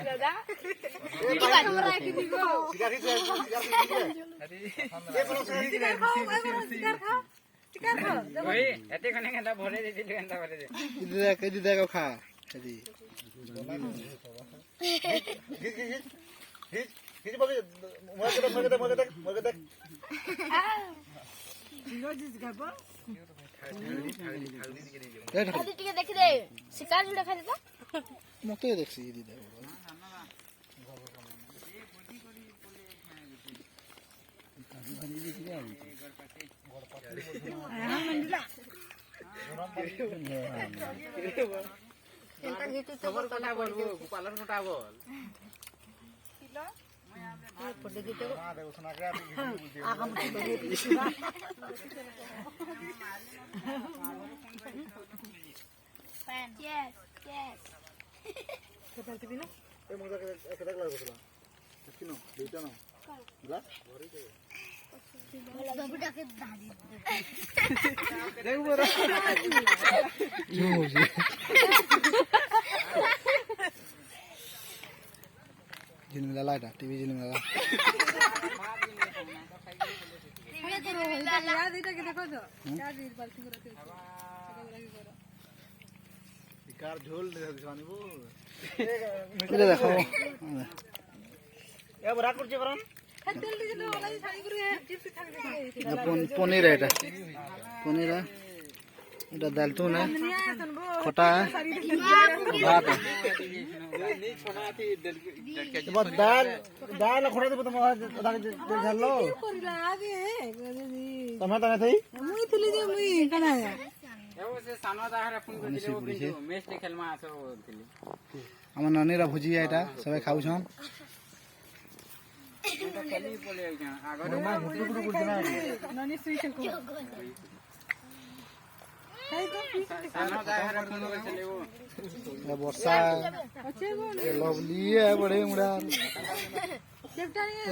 दादा देखी दे शिकार जो देखा देता मत देखसी दीदी पालन कोटा बोल yes yes जिनमें लाइट टीवी जिनमें ला कार झोल दिवानी वो इधर देखो या बरा करजे बरन पनीर है पनीर है এটা দাল তো না খটা ভাত এবার দাল দাল খটা দেব তো দাল ঝাললো তুমি তো নাই মুই থলি যে মুই কানা এও সে সানো দাহারে ফোন করে দিলে ও কিন্তু ম্যাচ খেলমা আছে ও থলি আমার নানিরা ভুজিয়া এটা সবাই খাউছন এটা খেলি বলে আগরে মা ঘুটু ঘুটু করছ না ননি সুই খেলকো सानो दाहारे फोन করে চলে ও वर्षा लवली है बड़े मुड़ा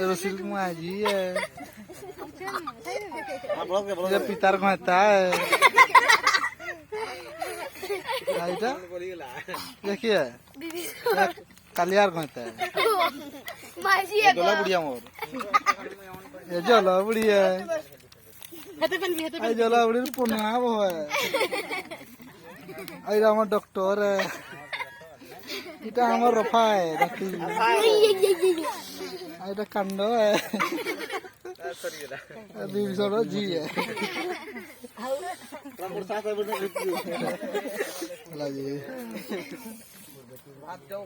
रसील कुमार जी है ये पितर कहता है आइटा देखिए कालियार कहता है माजी जला बुढ़िया मोर ये जला बुढ़िया आई जला बुढ़ी पुना वो है आई रामा डॉक्टर है इटा हमार रफा है रखी आई टा कंडो है अभी सरो जी है जी भात जाओ